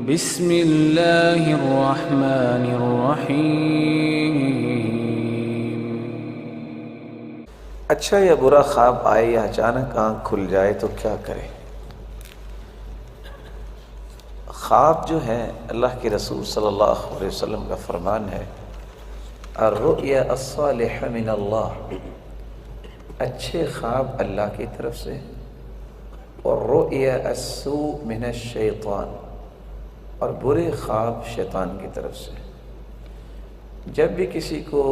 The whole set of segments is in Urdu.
بسم اللہ الرحمن الرحیم۔ اچھا یا برا خواب آئے یا اچانک آنکھ کھل جائے تو کیا کرے؟ خواب جو ہے اللہ کے رسول صلی اللہ علیہ وسلم کا فرمان ہے، الرؤیا الصالح من اللہ، اچھے خواب اللہ کی طرف سے، اور رؤیا السوء من الشیطان، اور برے خواب شیطان کی طرف سے۔ جب بھی کسی کو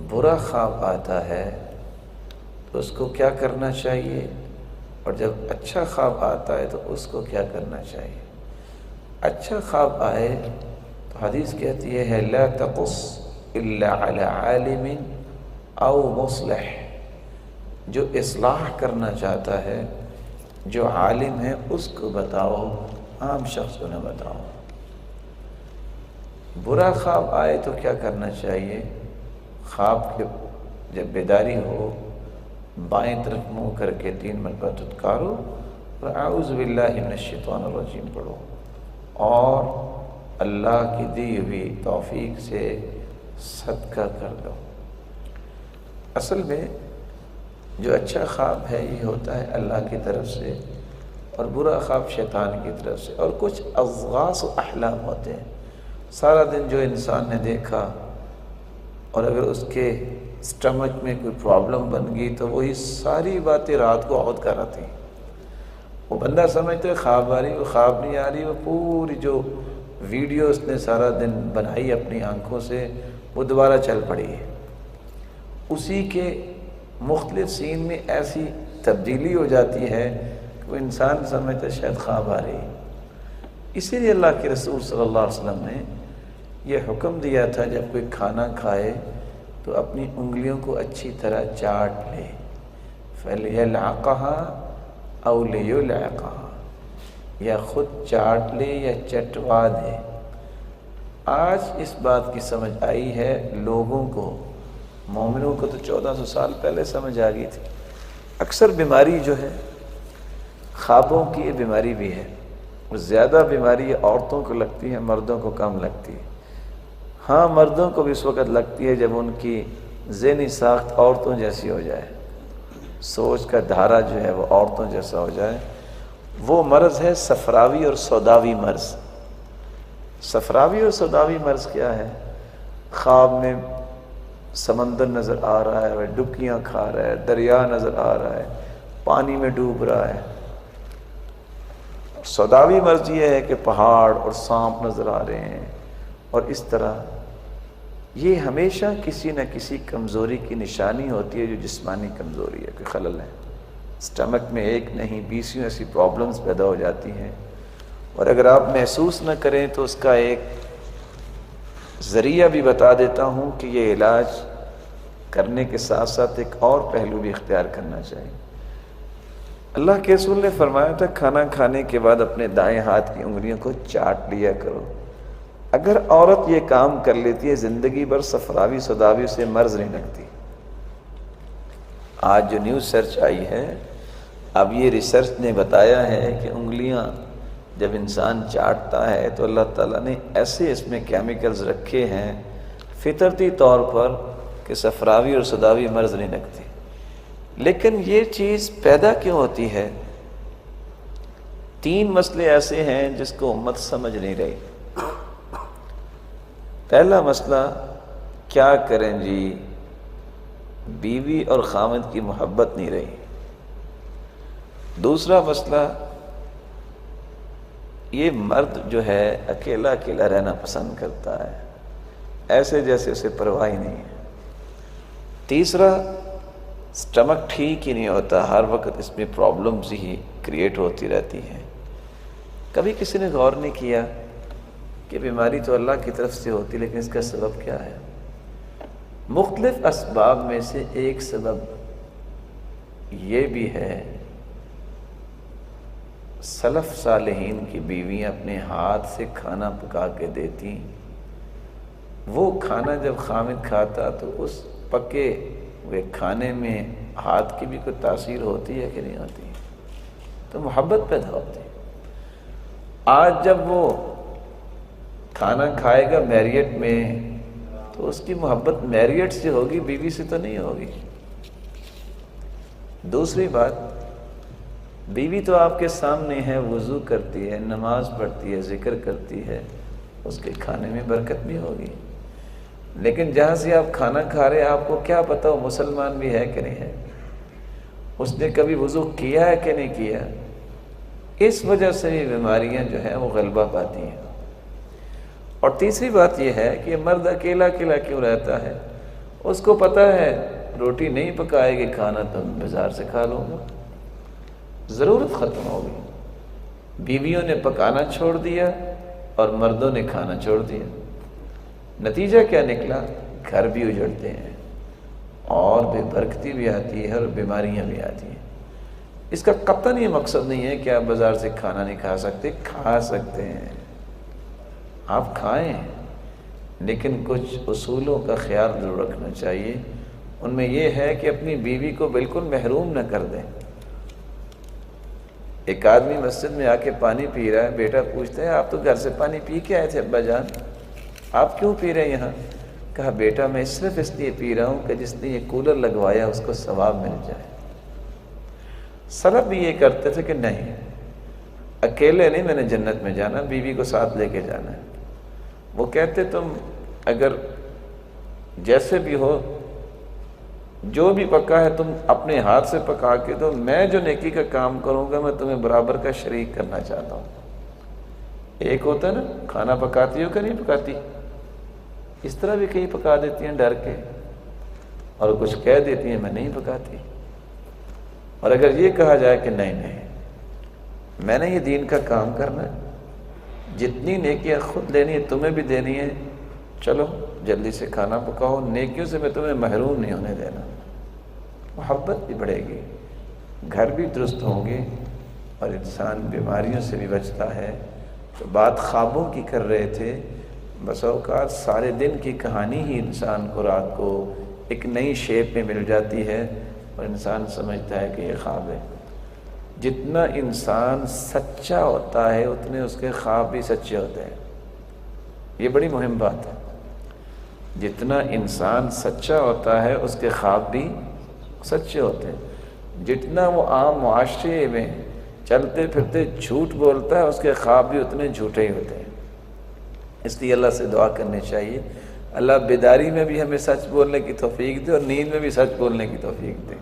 برا خواب آتا ہے تو اس کو کیا کرنا چاہیے، اور جب اچھا خواب آتا ہے تو اس کو کیا کرنا چاہیے؟ اچھا خواب آئے تو حدیث کہتی ہے لا تقص الا علی عالم او مصلح، جو اصلاح کرنا چاہتا ہے، جو عالم ہے اس کو بتاؤ، عام شخص کو نہ بتاؤ۔ برا خواب آئے تو کیا کرنا چاہیے؟ خواب کے جب بیداری ہو، بائیں طرف منہ کر کے 3 مرتبہ دھتکارو اور اعوذ باللہ من الشیطان الرجیم پڑھو، اور اللہ کی دی ہوئی توفیق سے صدقہ کر دو۔ اصل میں جو اچھا خواب ہے یہ ہوتا ہے اللہ کی طرف سے، اور برا خواب شیطان کی طرف سے۔ اور کچھ اضغاث و احلام ہوتے ہیں، سارا دن جو انسان نے دیکھا، اور اگر اس کے سٹمک میں کوئی پرابلم بن گئی تو وہی ساری باتیں رات کو عہد کر آتی ہیں۔ وہ بندہ سمجھتا ہے خواب آ رہی، وہ خواب نہیں آ رہی، وہ پوری جو ویڈیو اس نے سارا دن بنائی اپنی آنکھوں سے وہ دوبارہ چل پڑی ہے۔ اسی کے مختلف سین میں ایسی تبدیلی ہو جاتی ہے کہ وہ انسان سمجھتا ہے شاید خواب آ رہی ہے۔ اسی لیے اللہ کے رسول صلی اللہ علیہ وسلم نے یہ حکم دیا تھا جب کوئی کھانا کھائے تو اپنی انگلیوں کو اچھی طرح چاٹ لے، فَلْيَلْعَقَهَا أَوْ لِيُلْعَقَهَا، یا خود چاٹ لے یا چٹوا دے۔ آج اس بات کی سمجھ آئی ہے لوگوں کو، مومنوں کو تو 1400 سال پہلے سمجھ آ گئی تھی۔ اکثر بیماری جو ہے خوابوں کی، یہ بیماری بھی ہے، اور زیادہ بیماری عورتوں کو لگتی ہے، مردوں کو کم لگتی ہے۔ ہاں، مردوں کو بھی اس وقت لگتی ہے جب ان کی ذہنی ساخت عورتوں جیسی ہو جائے، سوچ کا دھارا جو ہے وہ عورتوں جیسا ہو جائے۔ وہ مرض ہے صفراوی اور سوداوی مرض۔ صفراوی اور سوداوی مرض کیا ہے؟ خواب میں سمندر نظر آ رہا ہے، وہ ڈبکیاں کھا رہا ہے، دریا نظر آ رہا ہے، پانی میں ڈوب رہا ہے۔ سوداوی مرض یہ ہے کہ پہاڑ اور سانپ نظر آ رہے ہیں، اور اس طرح یہ ہمیشہ کسی نہ کسی کمزوری کی نشانی ہوتی ہے، جو جسمانی کمزوری ہے، کوئی خلل ہے۔ سٹمک میں ایک نہیں 20 ایسی پرابلمز پیدا ہو جاتی ہیں، اور اگر آپ محسوس نہ کریں تو اس کا ایک ذریعہ بھی بتا دیتا ہوں کہ یہ علاج کرنے کے ساتھ ساتھ ایک اور پہلو بھی اختیار کرنا چاہیے۔ اللہ کے رسول نے فرمایا تھا کھانا کھانے کے بعد اپنے دائیں ہاتھ کی انگلیوں کو چاٹ لیا کرو۔ اگر عورت یہ کام کر لیتی ہے زندگی بھر صفراوی سوداوی سے مرض نہیں لگتی۔ آج جو نیو سرچ آئی ہے، اب یہ ریسرچ نے بتایا ہے کہ انگلیاں جب انسان چاٹتا ہے تو اللہ تعالیٰ نے ایسے اس میں کیمیکلز رکھے ہیں فطرتی طور پر کہ صفراوی اور سوداوی مرض نہیں لگتی۔ لیکن یہ چیز پیدا کیوں ہوتی ہے؟ 3 مسئلے ایسے ہیں جس کو امت سمجھ نہیں رہی۔ پہلا مسئلہ، کیا کریں جی، بیوی اور خاوند کی محبت نہیں رہی۔ دوسرا مسئلہ، یہ مرد جو ہے اکیلا اکیلا رہنا پسند کرتا ہے، ایسے جیسے اسے پرواہ ہی نہیں ہے۔ تیسرا، سٹمک ٹھیک ہی نہیں ہوتا، ہر وقت اس میں پرابلمز ہی کریٹ ہوتی رہتی ہیں۔ کبھی کسی نے غور نہیں کیا کہ بیماری تو اللہ کی طرف سے ہوتی، لیکن اس کا سبب کیا ہے؟ مختلف اسباب میں سے ایک سبب یہ بھی ہے، سلف صالحین کی بیویاں اپنے ہاتھ سے کھانا پکا کے دیتی، وہ کھانا جب خامد کھاتا تو اس پکے ہوئے کھانے میں ہاتھ کی بھی کوئی تاثیر ہوتی ہے کہ نہیں ہوتی؟ تو محبت پیدا ہوتی ہے۔ آج جب وہ کھانا کھائے گا میریٹ میں تو اس کی محبت میریٹ سے ہوگی، بیوی سے تو نہیں ہوگی۔ دوسری بات، بیوی تو آپ کے سامنے ہے، وضو کرتی ہے، نماز پڑھتی ہے، ذکر کرتی ہے، اس کے کھانے میں برکت بھی ہوگی۔ لیکن جہاں سے آپ کھانا کھا رہے ہیں آپ کو کیا پتہ وہ مسلمان بھی ہے کہ نہیں ہے، اس نے کبھی وضو کیا ہے کہ نہیں کیا، اس وجہ سے یہ بیماریاں جو ہیں وہ غلبہ پاتی ہیں۔ اور تیسری بات یہ ہے کہ مرد اکیلا اکیلا کیوں رہتا ہے، اس کو پتہ ہے روٹی نہیں پکائے گی، کھانا تو بازار سے کھا لوں گا، ضرورت ختم ہوگی۔ بیویوں نے پکانا چھوڑ دیا اور مردوں نے کھانا چھوڑ دیا، نتیجہ کیا نکلا؟ گھر بھی اجڑتے ہیں اور بے برکتی بھی آتی ہے اور بیماریاں بھی آتی ہیں۔ اس کا قطعاً یہ مقصد نہیں ہے کہ آپ بازار سے کھانا نہیں کھا سکتے، کھا سکتے ہیں، آپ کھائیں، لیکن کچھ اصولوں کا خیال ضرور رکھنا چاہیے۔ ان میں یہ ہے کہ اپنی بیوی کو بالکل محروم نہ کر دیں۔ ایک آدمی مسجد میں آ کے پانی پی رہا ہے، بیٹا پوچھتا ہے آپ تو گھر سے پانی پی کے آئے تھے ابا جان، آپ کیوں پی رہے ہیں یہاں؟ کہا بیٹا میں صرف اس لیے پی رہا ہوں کہ جس نے یہ کولر لگوایا اس کو ثواب مل جائے۔ سلف بھی یہ کرتے تھے کہ نہیں، اکیلے نہیں میں نے جنت میں جانا، بیوی کو ساتھ لے کے جانا ہے۔ وہ کہتے تم اگر جیسے بھی ہو، جو بھی پکا ہے تم اپنے ہاتھ سے پکا کے دو، میں جو نیکی کا کام کروں گا میں تمہیں برابر کا شریک کرنا چاہتا ہوں۔ ایک ہوتا ہے نا کھانا پکاتی ہو کہ نہیں پکاتی، اس طرح بھی کئی پکا دیتی ہیں ڈر کے، اور کچھ کہہ دیتی ہیں میں نہیں پکاتی۔ اور اگر یہ کہا جائے کہ نہیں نہیں میں نے یہ دین کا کام کرنا ہے، جتنی نیکیاں خود لینی ہے تمہیں بھی دینی ہے، چلو جلدی سے کھانا پکاؤ، نیکیوں سے میں تمہیں محروم نہیں ہونے دینا، محبت بھی بڑھے گی، گھر بھی درست ہوں گے، اور انسان بیماریوں سے بھی بچتا ہے۔ تو بات خوابوں کی کر رہے تھے، بس اوقات سارے دن کی کہانی ہی انسان کو رات کو ایک نئی شیپ میں مل جاتی ہے اور انسان سمجھتا ہے کہ یہ خواب ہے۔ جتنا انسان سچا ہوتا ہے اتنے اس کے خواب بھی سچے ہوتے ہیں، یہ بڑی مہم بات ہے۔ جتنا انسان سچا ہوتا ہے اس کے خواب بھی سچے ہوتے ہیں، جتنا وہ عام معاشرے میں چلتے پھرتے جھوٹ بولتا ہے اس کے خواب بھی اتنے جھوٹے ہی ہوتے ہیں۔ اس لیے اللہ سے دعا کرنی چاہیے اللہ بیداری میں بھی ہمیں سچ بولنے کی توفیق دے اور نیند میں بھی سچ بولنے کی توفیق دے۔